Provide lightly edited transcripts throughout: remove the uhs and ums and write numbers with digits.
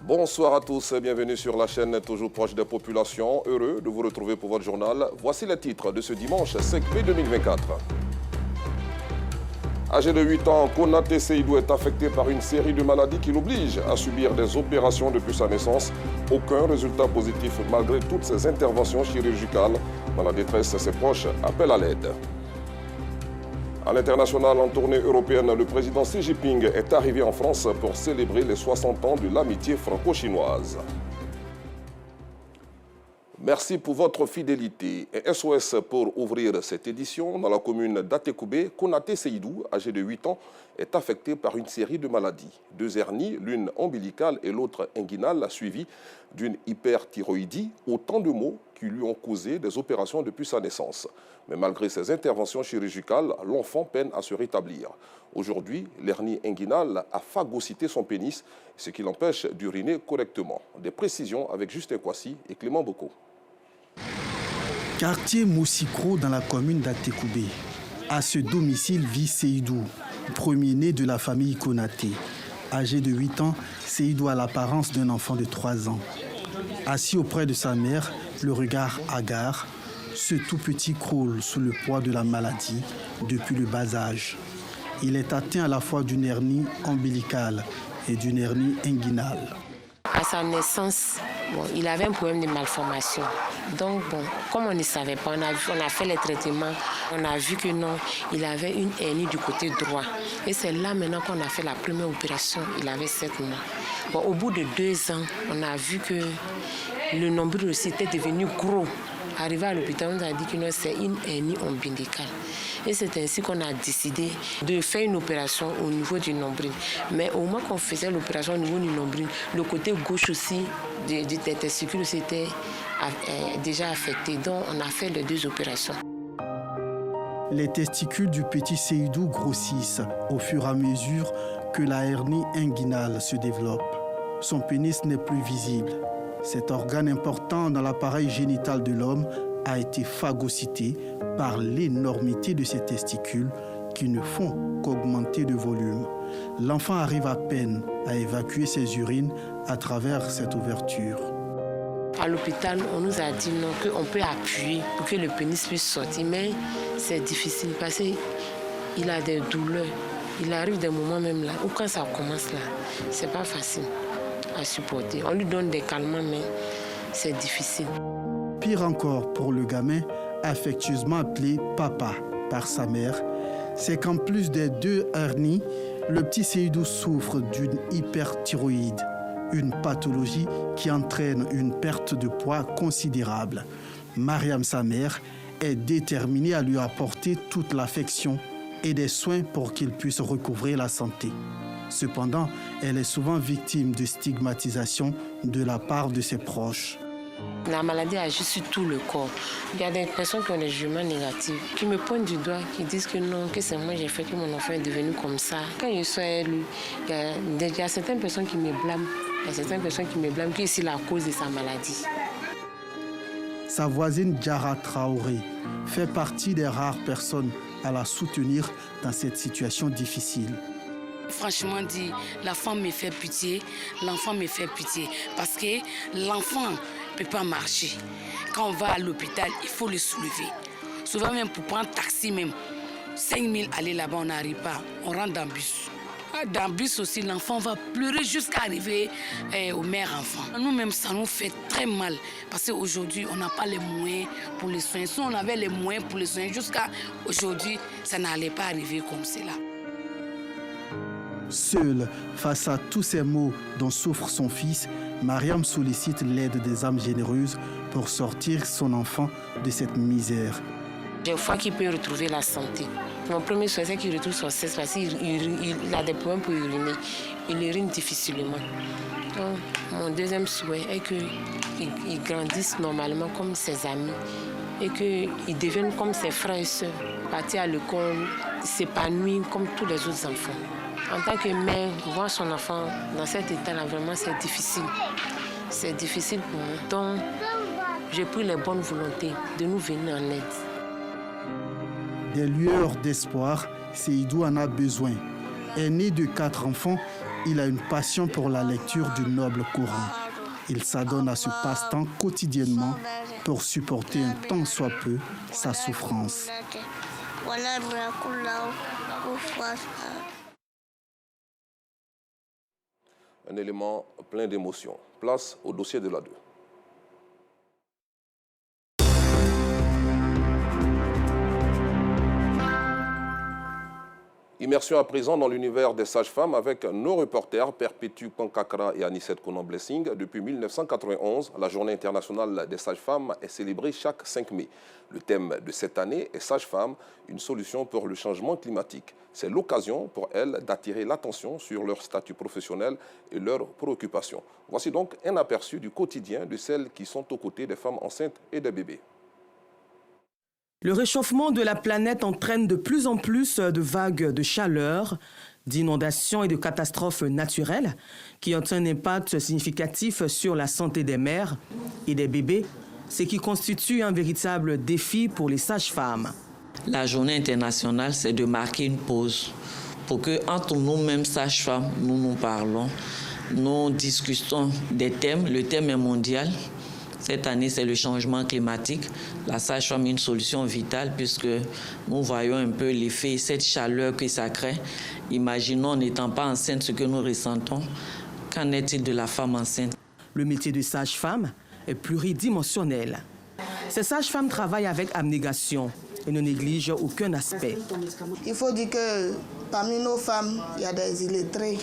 Bonsoir à tous et bienvenue sur la chaîne toujours proche des populations. Heureux de vous retrouver pour votre journal. Voici les titres de ce dimanche 5 mai 2024. Âgé de 8 ans, Konaté Seydou est affecté par une série de maladies qui l'obligent à subir des opérations depuis sa naissance. Aucun résultat positif malgré toutes ses interventions chirurgicales. Dans la détresse, ses proches appellent à l'aide. À l'international, en tournée européenne, le président Xi Jinping est arrivé en France pour célébrer les 60 ans de l'amitié franco-chinoise. Merci pour votre fidélité et SOS pour ouvrir cette édition. Dans la commune d'Atekoubé, Konaté Seydou, âgé de 8 ans, est affecté par une série de maladies. 2 hernies, l'une ombilicale et l'autre inguinale, suivie d'une hyperthyroïdie, autant de maux qui lui ont causé des opérations depuis sa naissance. Mais malgré ces interventions chirurgicales, l'enfant peine à se rétablir. Aujourd'hui, l'hernie inguinale a phagocyté son pénis, ce qui l'empêche d'uriner correctement. Des précisions avec Justin Kwasi et Clément Boko. Quartier Moussikro dans la commune d'Atekoubé. À ce domicile vit Seydou, premier-né de la famille Konaté. Âgé de 8 ans, Seydou a l'apparence d'un enfant de 3 ans. Assis auprès de sa mère, le regard hagard, ce tout petit croule sous le poids de la maladie depuis le bas âge. Il est atteint à la fois d'une hernie ombilicale et d'une hernie inguinale. À sa naissance, il avait un problème de malformation. Donc, comme on ne savait pas, on a fait les traitements, on a vu que non, il avait une hernie du côté droit. Et c'est là maintenant qu'on a fait la première opération, il avait 7 mois. Au bout de 2 ans, on a vu que le nombril aussi était devenu gros. Arrivé à l'hôpital, on nous a dit que c'est une hernie ombilicale. Et c'est ainsi qu'on a décidé de faire une opération au niveau du nombril. Mais au moment qu'on faisait l'opération au niveau du nombril, le côté gauche aussi des testicules était déjà affecté. Donc on a fait les 2 opérations. Les testicules du petit Seydou grossissent au fur et à mesure que la hernie inguinale se développe. Son pénis n'est plus visible. Cet organe important dans l'appareil génital de l'homme a été phagocyté par l'énormité de ses testicules qui ne font qu'augmenter de volume. L'enfant arrive à peine à évacuer ses urines à travers cette ouverture. À l'hôpital, on nous a dit non, qu'on peut appuyer pour que le pénis puisse sortir, mais c'est difficile parce qu'il a des douleurs. Il arrive des moments même là, où quand ça commence là, c'est pas facile à supporter. On lui donne des calmants, mais c'est difficile. Pire encore pour le gamin, affectueusement appelé papa par sa mère, c'est qu'en plus des 2 hernies, le petit Seydou souffre d'une hyperthyroïde, une pathologie qui entraîne une perte de poids considérable. Mariam, sa mère, est déterminée à lui apporter toute l'affection et des soins pour qu'il puisse recouvrer la santé. Cependant, elle est souvent victime de stigmatisation de la part de ses proches. La maladie agit sur tout le corps. Il y a des personnes qui ont des jugements négatifs, qui me pointent du doigt, qui disent que non, que c'est moi j'ai fait que mon enfant est devenu comme ça. Quand je suis élu, il y a certaines personnes qui me blâment. Il y a certaines personnes qui me blâment que c'est la cause de sa maladie. Sa voisine Diara Traoré fait partie des rares personnes à la soutenir dans cette situation difficile. Franchement dit, la femme me fait pitié, l'enfant me fait pitié. Parce que l'enfant ne peut pas marcher. Quand on va à l'hôpital, il faut le soulever. Souvent même pour prendre taxi même, 5 000 aller là-bas, on n'arrive pas. On rentre dans le bus. Dans le bus aussi, l'enfant va pleurer jusqu'à arriver au mère-enfant. Nous-mêmes, ça nous fait très mal. Parce qu'aujourd'hui, on n'a pas les moyens pour les soins. Si on avait les moyens pour les soins, jusqu'à aujourd'hui, ça n'allait pas arriver comme cela. Seule, face à tous ces maux dont souffre son fils, Mariam sollicite l'aide des âmes généreuses pour sortir son enfant de cette misère. Des fois qu'il peut retrouver la santé. Mon premier souhait, c'est qu'il retrouve son sexe parce qu'il a des problèmes pour uriner. Il urine difficilement. Donc, mon deuxième souhait est qu'il grandisse normalement comme ses amis et qu'il devienne comme ses frères et sœurs, partir à l'école, s'épanouir comme tous les autres enfants. En tant que mère, voir son enfant dans cet état-là, vraiment, c'est difficile. C'est difficile pour moi. Donc, j'ai pris les bonnes volontés de nous venir en aide. Des lueurs d'espoir, Seydou en a besoin. Aîné de 4 enfants, il a une passion pour la lecture du noble Coran. Il s'adonne à ce passe-temps quotidiennement pour supporter un tant soit peu sa souffrance. Un élément plein d'émotions. Place au dossier de la 2. Immersion à présent dans l'univers des sages-femmes avec nos reporters Perpétue Pankakra et Anicette Conan-Blessing. Depuis 1991, la Journée internationale des sages-femmes est célébrée chaque 5 mai. Le thème de cette année est Sages-femmes, une solution pour le changement climatique. C'est l'occasion pour elles d'attirer l'attention sur leur statut professionnel et leurs préoccupations. Voici donc un aperçu du quotidien de celles qui sont aux côtés des femmes enceintes et des bébés. Le réchauffement de la planète entraîne de plus en plus de vagues de chaleur, d'inondations et de catastrophes naturelles qui ont un impact significatif sur la santé des mères et des bébés, ce qui constitue un véritable défi pour les sages-femmes. La journée internationale, c'est de marquer une pause pour que, entre nous-mêmes sages-femmes, nous parlons, nous discutons des thèmes. Le thème est mondial. Cette année, c'est le changement climatique. La sage-femme est une solution vitale puisque nous voyons un peu l'effet, cette chaleur que ça crée. Imaginons, n'étant pas enceinte, ce que nous ressentons. Qu'en est-il de la femme enceinte? Le métier de sage-femme est pluridimensionnel. Ces sages-femmes travaillent avec abnégation et ne négligent aucun aspect. Il faut dire que parmi nos femmes, il y a des illettrés.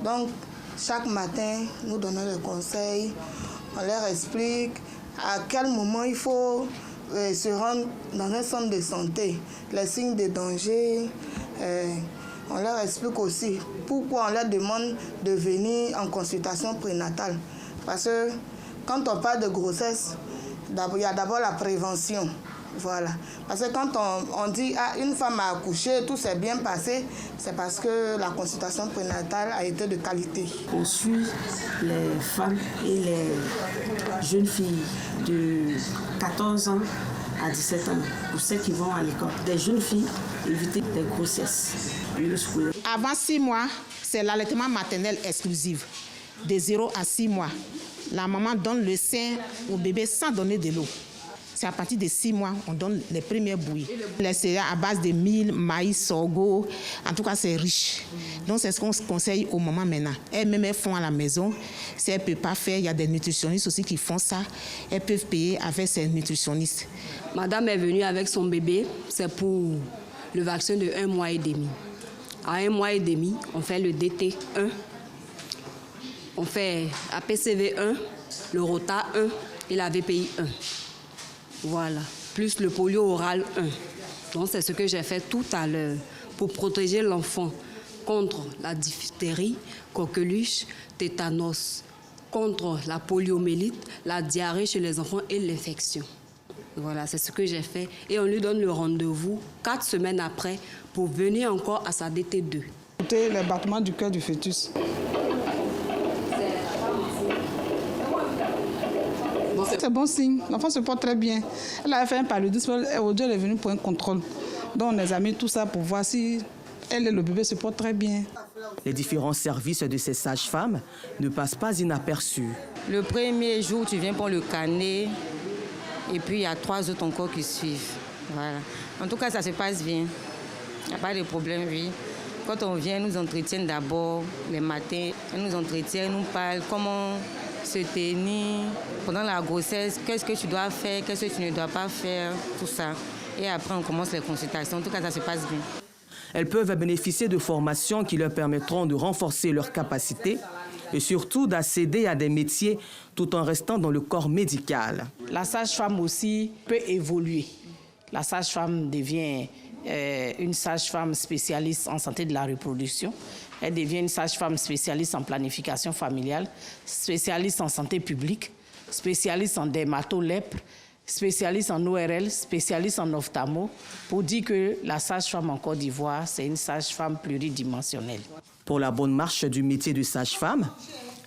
Donc, chaque matin, nous donnons des conseils. On leur explique à quel moment il faut se rendre dans un centre de santé, les signes de danger. On leur explique aussi pourquoi on leur demande de venir en consultation prénatale. Parce que quand on parle de grossesse, il y a d'abord la prévention. Voilà. Parce que quand on dit une femme a accouché, tout s'est bien passé, c'est parce que la consultation prénatale a été de qualité. On suit les femmes et les jeunes filles de 14 ans à 17 ans, pour ceux qui vont à l'école. Des jeunes filles, éviter des grossesses. Avant 6 mois, c'est l'allaitement maternel exclusif. De 0 à 6 mois, la maman donne le sein au bébé sans donner de l'eau. C'est à partir de 6 mois, on donne les premières bouillies. Les céréales à base de mil, maïs, sorgho, en tout cas c'est riche. Donc c'est ce qu'on conseille aux mamans maintenant. Elles-mêmes elles font à la maison. Si elles ne peuvent pas faire, il y a des nutritionnistes aussi qui font ça. Elles peuvent payer avec ces nutritionnistes. Madame est venue avec son bébé, c'est pour le vaccin de 1 mois et demi. À 1 mois et demi, on fait le DT1, on fait la PCV 1, le Rota 1 et la VPI 1. Voilà, plus le polio oral 1. Donc c'est ce que j'ai fait tout à l'heure pour protéger l'enfant contre la diphtérie, coqueluche, tétanos, contre la poliomyélite, la diarrhée chez les enfants et l'infection. Voilà, c'est ce que j'ai fait. Et on lui donne le rendez-vous 4 semaines après pour venir encore à sa DT2. Écoutez les battements du cœur du fœtus. C'est bon signe. L'enfant se porte très bien. Elle a fait un paludisme. Aujourd'hui, elle est venue pour un contrôle. Donc, on examine tout ça pour voir si elle et le bébé se portent très bien. Les différents services de ces sages-femmes ne passent pas inaperçus. Le premier jour, tu viens pour le canet. Et puis, il y a 3 autres encore qui suivent. Voilà. En tout cas, ça se passe bien. Il n'y a pas de problème, oui. Quand on vient, nous entretiennent d'abord les matins. Elles nous entretiennent, nous parlent comment se tenir pendant la grossesse, qu'est-ce que tu dois faire, qu'est-ce que tu ne dois pas faire, tout ça. Et après, on commence les consultations. En tout cas, ça se passe bien. Elles peuvent bénéficier de formations qui leur permettront de renforcer leurs capacités et surtout d'accéder à des métiers tout en restant dans le corps médical. La sage-femme aussi peut évoluer. La sage-femme devient une sage-femme spécialiste en santé de la reproduction. Elle devient une sage-femme spécialiste en planification familiale, spécialiste en santé publique, spécialiste en dermatolèpre, spécialiste en ORL, spécialiste en ophtalmo, pour dire que la sage-femme en Côte d'Ivoire, c'est une sage-femme pluridimensionnelle. Pour la bonne marche du métier de sage-femme,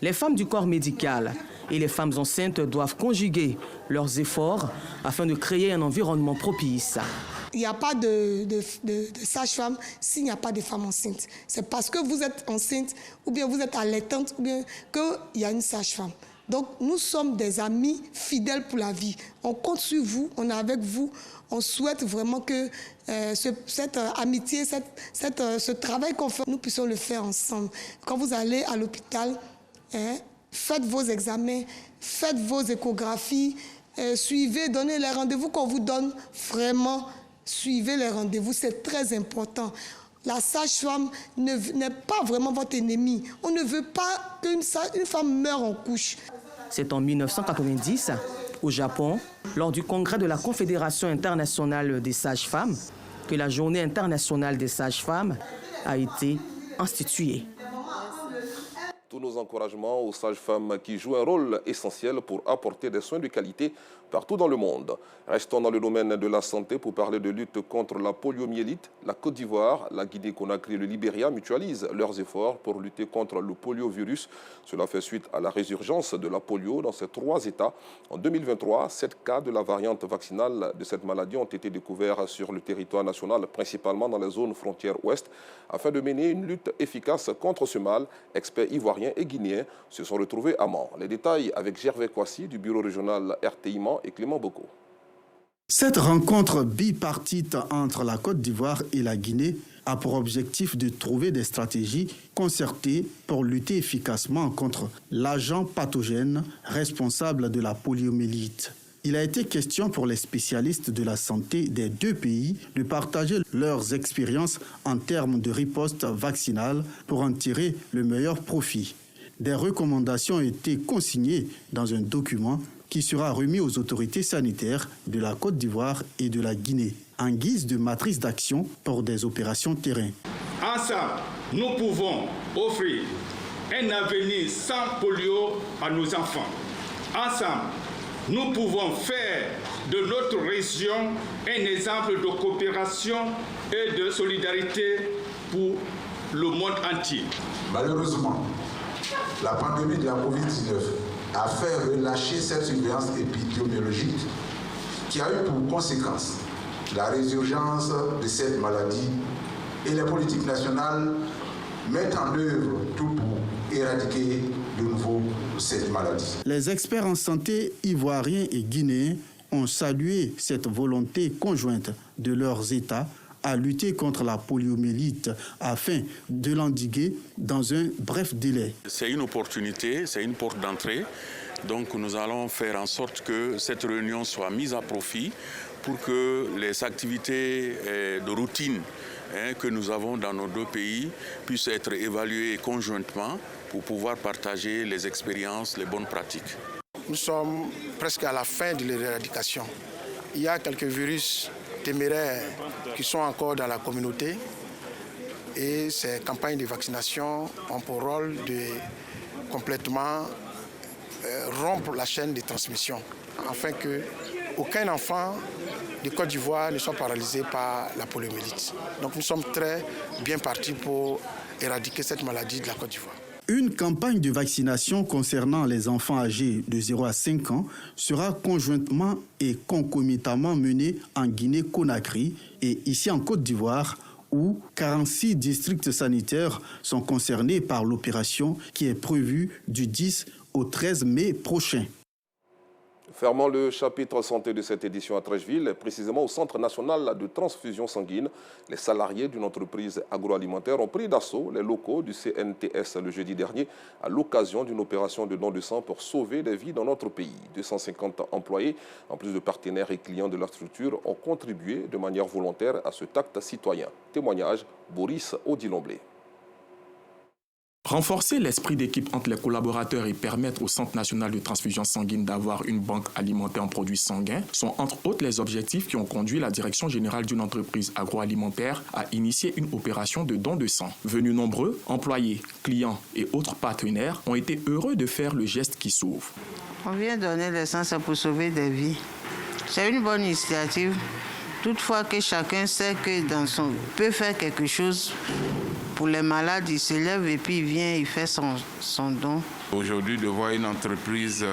les femmes du corps médical et les femmes enceintes doivent conjuguer leurs efforts afin de créer un environnement propice. il n'y a pas de sage-femme s'il n'y a pas de femme enceinte. C'est parce que vous êtes enceinte ou bien vous êtes allaitante ou bien qu'il y a une sage-femme. Donc, nous sommes des amis fidèles pour la vie. On compte sur vous, on est avec vous. On souhaite vraiment que cette amitié, ce travail qu'on fait, nous puissions le faire ensemble. Quand vous allez à l'hôpital, faites vos examens, faites vos échographies, suivez, donnez les rendez-vous qu'on vous donne. Vraiment, suivez les rendez-vous, c'est très important. La sage-femme n'est pas vraiment votre ennemi. On ne veut pas qu'une femme meure en couche. C'est en 1990, au Japon, lors du congrès de la Confédération internationale des sages-femmes, que la Journée internationale des sages-femmes a été instituée. Tous nos encouragements aux sages-femmes qui jouent un rôle essentiel pour apporter des soins de qualité partout dans le monde. Restons dans le domaine de la santé pour parler de lutte contre la poliomyélite. La Côte d'Ivoire, la Guinée-Conakry et le Libéria mutualisent leurs efforts pour lutter contre le poliovirus. Cela fait suite à la résurgence de la polio dans ces 3 États. En 2023, 7 cas de la variante vaccinale de cette maladie ont été découverts sur le territoire national, principalement dans les zones frontières ouest. Afin de mener une lutte efficace contre ce mal, experts ivoiriens et guinéens se sont retrouvés à Mans. Les détails avec Gervais Kouassi du bureau régional RTI Mans et Clément Boko. Cette rencontre bipartite entre la Côte d'Ivoire et la Guinée a pour objectif de trouver des stratégies concertées pour lutter efficacement contre l'agent pathogène responsable de la poliomyélite. Il a été question pour les spécialistes de la santé des 2 pays de partager leurs expériences en termes de riposte vaccinale pour en tirer le meilleur profit. Des recommandations ont été consignées dans un document qui sera remis aux autorités sanitaires de la Côte d'Ivoire et de la Guinée, en guise de matrice d'action pour des opérations terrain. Ensemble, nous pouvons offrir un avenir sans polio à nos enfants. Ensemble, nous pouvons faire de notre région un exemple de coopération et de solidarité pour le monde entier. Malheureusement, la pandémie de la Covid-19 a fait relâcher cette surveillance épidémiologique qui a eu pour conséquence la résurgence de cette maladie et les politiques nationales mettent en œuvre tout pour éradiquer de nouveau cette maladie. Les experts en santé ivoiriens et guinéens ont salué cette volonté conjointe de leurs États à lutter contre la poliomyélite afin de l'endiguer dans un bref délai. C'est une opportunité, c'est une porte d'entrée. Donc nous allons faire en sorte que cette réunion soit mise à profit pour que les activités de routine que nous avons dans nos 2 pays puissent être évaluées conjointement pour pouvoir partager les expériences, les bonnes pratiques. Nous sommes presque à la fin de l'éradication. Il y a quelques virus téméraires qui sont encore dans la communauté et ces campagnes de vaccination ont pour rôle de complètement rompre la chaîne de transmission afin qu'aucun enfant de Côte d'Ivoire ne soit paralysé par la poliomyélite. Donc nous sommes très bien partis pour éradiquer cette maladie de la Côte d'Ivoire. Une campagne de vaccination concernant les enfants âgés de 0 à 5 ans sera conjointement et concomitamment menée en Guinée-Conakry et ici en Côte d'Ivoire, où 46 districts sanitaires sont concernés par l'opération qui est prévue du 10 au 13 mai prochain. Fermons le chapitre santé de cette édition à Trècheville, précisément au Centre national de transfusion sanguine. Les salariés d'une entreprise agroalimentaire ont pris d'assaut les locaux du CNTS le jeudi dernier à l'occasion d'une opération de don de sang pour sauver des vies dans notre pays. 250 employés, en plus de partenaires et clients de la structure, ont contribué de manière volontaire à cet acte citoyen. Témoignage, Boris Odilomblé. Renforcer l'esprit d'équipe entre les collaborateurs et permettre au Centre national de transfusion sanguine d'avoir une banque alimentée en produits sanguins sont entre autres les objectifs qui ont conduit la direction générale d'une entreprise agroalimentaire à initier une opération de don de sang. Venus nombreux, employés, clients et autres partenaires ont été heureux de faire le geste qui sauve. On vient donner le sang pour sauver des vies. C'est une bonne initiative. Toutefois que chacun sait que peut faire quelque chose. Pour les malades, il se lève et puis il vient, il fait son don. Aujourd'hui, de voir une entreprise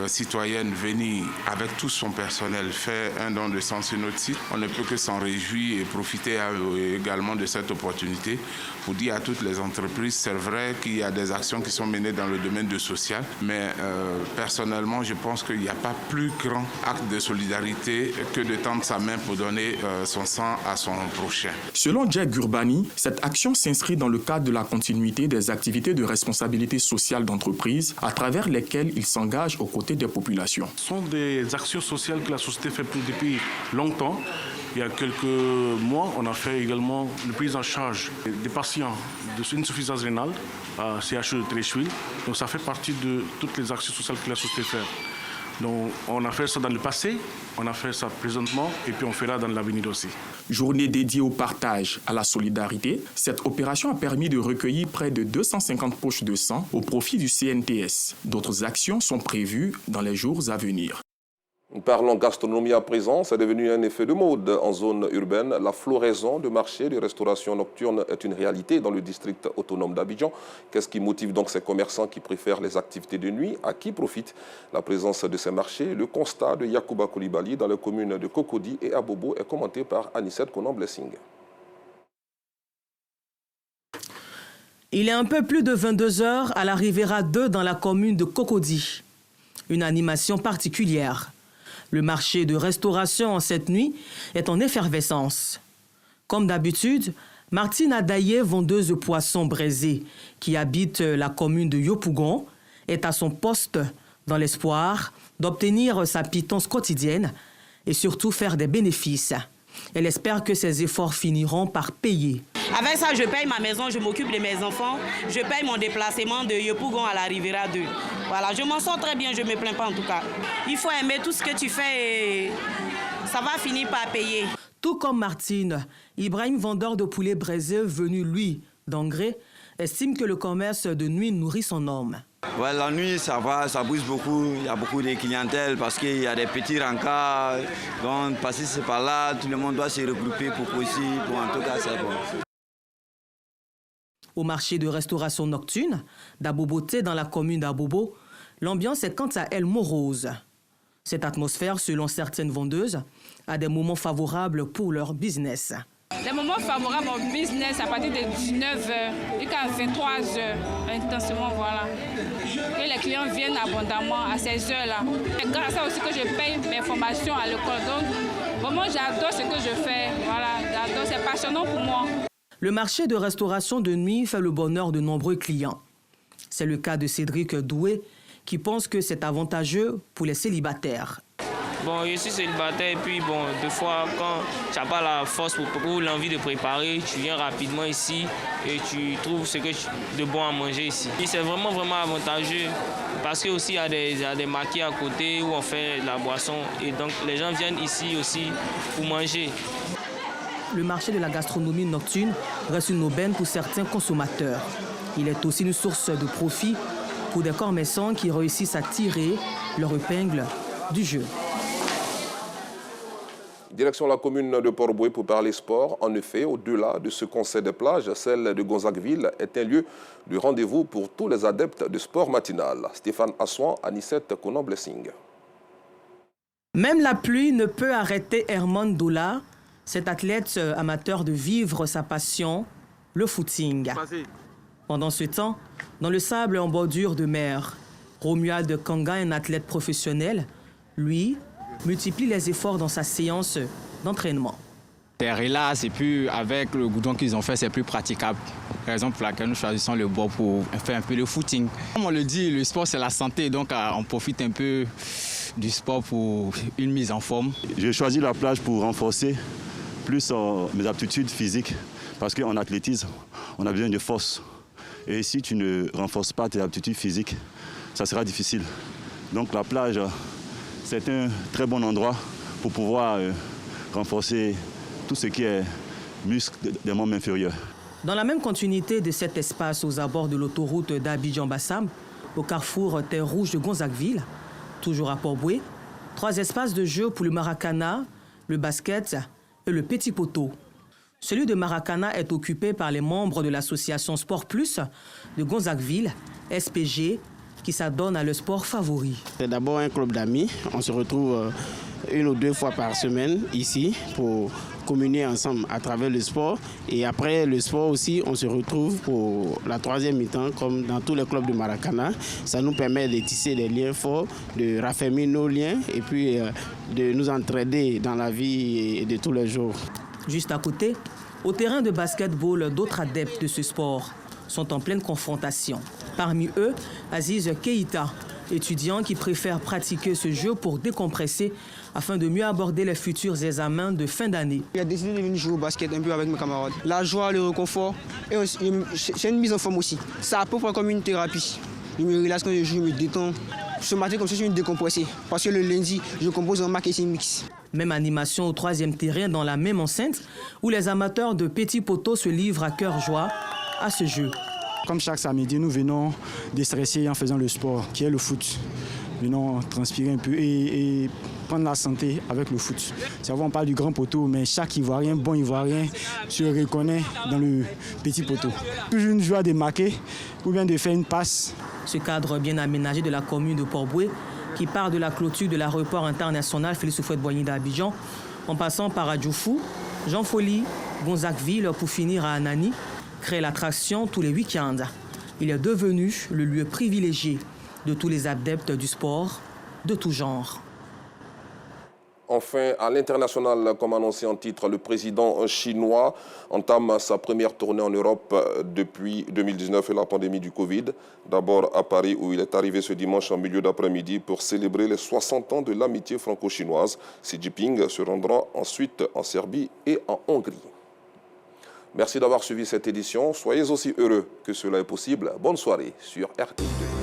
citoyenne venir avec tout son personnel faire un don de sang sur notre site, on ne peut que s'en réjouir et profiter également de cette opportunité pour dire à toutes les entreprises, c'est vrai qu'il y a des actions qui sont menées dans le domaine du social, mais personnellement, je pense qu'il n'y a pas plus grand acte de solidarité que de tendre sa main pour donner son sang à son prochain. Selon Jack Gurbani, cette action s'inscrit dans le cadre de la continuité des activités de responsabilité sociale d'entreprise à travers lesquelles il s'engage aux côtés des populations. Ce sont des actions sociales que la société fait depuis longtemps. Il y a quelques mois, on a fait également une prise en charge des patients d'insuffisance rénale à CHU de Tréchouil. Donc ça fait partie de toutes les actions sociales que la société fait. Donc on a fait ça dans le passé, on a fait ça présentement et puis on fera dans l'avenir aussi. Journée dédiée au partage, à la solidarité, cette opération a permis de recueillir près de 250 poches de sang au profit du CNTS. D'autres actions sont prévues dans les jours à venir. Parlons gastronomie à présent, c'est devenu un effet de mode en zone urbaine. La floraison de marchés de restauration nocturne est une réalité dans le district autonome d'Abidjan. Qu'est-ce qui motive donc ces commerçants qui préfèrent les activités de nuit? À qui profite la présence de ces marchés? Le constat de Yacouba Koulibaly dans les communes de Cocody et Abobo est commenté par Anicette Konan-Blessing. Il est un peu plus de 22 heures à la Rivera 2 dans la commune de Cocody. Une animation particulière. Le marché de restauration en cette nuit est en effervescence. Comme d'habitude, Martine Adaye, vendeuse de poissons braisés qui habite la commune de Yopougon, est à son poste dans l'espoir d'obtenir sa pitance quotidienne et surtout faire des bénéfices. Elle espère que ses efforts finiront par payer. Avec ça, je paye ma maison, je m'occupe de mes enfants, je paye mon déplacement de Yopougon à la Rivera 2. Voilà, je m'en sors très bien, je ne me plains pas en tout cas. Il faut aimer tout ce que tu fais et ça va finir par payer. Tout comme Martine, Ibrahim, vendeur de poulet braisé venu, lui, d'Angré, estime que le commerce de nuit nourrit son homme. Ouais, la nuit, ça va, ça bouge beaucoup. Il y a beaucoup de clientèle parce qu'il y a des petits rencarts. Donc, passer c'est par là, tout le monde doit se regrouper pour aussi, pour en tout cas, c'est bon. Au marché de restauration nocturne d'Aboboté dans la commune d'Abobo, l'ambiance est quant à elle morose. Cette atmosphère, selon certaines vendeuses, a des moments favorables pour leur business. Les moments favorables au business à partir de 19h jusqu'à 23h, intensément, voilà. Que les clients viennent abondamment à ces heures-là. C'est grâce à ça aussi que je paye mes formations à l'école. Donc, vraiment, j'adore ce que je fais. Voilà, j'adore, c'est passionnant pour moi. Le marché de restauration de nuit fait le bonheur de nombreux clients. C'est le cas de Cédric Doué, qui pense que c'est avantageux pour les célibataires. Bon, je suis célibataire et puis bon, des fois, quand tu n'as pas la force ou l'envie de préparer, tu viens rapidement ici et tu trouves ce que de bon à manger ici. Et c'est vraiment avantageux parce qu'il y a des maquis à côté où on fait la boisson et donc les gens viennent ici aussi pour manger. Le marché de la gastronomie nocturne reste une aubaine pour certains consommateurs. Il est aussi une source de profit pour des commerçants qui réussissent à tirer leur épingle du jeu. Direction la commune de Port-Boué pour parler sport. En effet, au-delà de ce conseil des plages, celle de Gonzagueville est un lieu de rendez-vous pour tous les adeptes de sport matinal. Stéphane Assouan, Anicette Konan-Blessing. Même la pluie ne peut arrêter Herman Doula, cet athlète amateur de vivre sa passion, le footing. Pendant ce temps, dans le sable en bordure de mer, Romuald Kanga, un athlète professionnel, lui, multiplie les efforts dans sa séance d'entraînement. Là, c'est plus avec le goudron qu'ils ont fait, c'est plus praticable. Raison pour laquelle nous choisissons le bois pour faire un peu de footing. Comme on le dit, le sport c'est la santé, donc on profite un peu du sport pour une mise en forme. J'ai choisi la plage pour renforcer plus mes aptitudes physiques, parce qu'en athlétisme, on a besoin de force. Et si tu ne renforces pas tes aptitudes physiques, ça sera difficile. Donc la plage, c'est un très bon endroit pour pouvoir renforcer tout ce qui est muscles des membres inférieurs. Dans la même continuité de cet espace aux abords de l'autoroute d'Abidjan-Bassam, au carrefour Terre Rouge de Gonzagueville, toujours à Port-Boué, 3 espaces de jeu pour le maracana, le basket et le petit poteau. Celui de maracana est occupé par les membres de l'association Sport Plus de Gonzagueville, SPG, qui s'adonnent à leur sport favori. C'est d'abord un club d'amis. On se retrouve 1 ou 2 fois par semaine ici pour communier ensemble à travers le sport. Et après le sport aussi, on se retrouve pour la 3e mi-temps comme dans tous les clubs de Maracana. Ça nous permet de tisser des liens forts, de raffermir nos liens et puis de nous entraider dans la vie de tous les jours. Juste à côté, au terrain de basketball, d'autres adeptes de ce sport sont en pleine confrontation. Parmi eux, Aziz Keïta, étudiant qui préfère pratiquer ce jeu pour décompresser afin de mieux aborder les futurs examens de fin d'année. J'ai décidé de venir jouer au basket un peu avec mes camarades. La joie, le réconfort, et c'est une mise en forme aussi. C'est à peu près comme une thérapie. Je me relaxe quand je joue, je me détends. Ce matin, comme ça, je suis décompressé. Parce que le lundi, je compose un marketing mix. Même animation au 3e terrain dans la même enceinte où les amateurs de petits poteaux se livrent à cœur joie à ce jeu. Comme chaque samedi, nous venons déstresser en faisant le sport, qui est le foot. Nous venons transpirer un peu et prendre la santé avec le foot. C'est vrai, on parle du grand poteau, mais chaque Ivoirien, bon Ivoirien, se reconnaît dans le petit poteau. Plus une joie de marquer ou bien de faire une passe. Ce cadre bien aménagé de la commune de Port-Boué, qui part de la clôture de l'aéroport international Félix Houphouët-Boigny d'Abidjan, en passant par Adjoufou, Jean Folly, Gonzacqueville pour finir à Anani, crée l'attraction tous les week-ends. Il est devenu le lieu privilégié de tous les adeptes du sport de tout genre. Enfin, à l'international, comme annoncé en titre, le président chinois entame sa première tournée en Europe depuis 2019 et la pandémie du Covid. D'abord à Paris, où il est arrivé ce dimanche en milieu d'après-midi pour célébrer les 60 ans de l'amitié franco-chinoise. Xi Jinping se rendra ensuite en Serbie et en Hongrie. Merci d'avoir suivi cette édition. Soyez aussi heureux que cela est possible. Bonne soirée sur RTI2.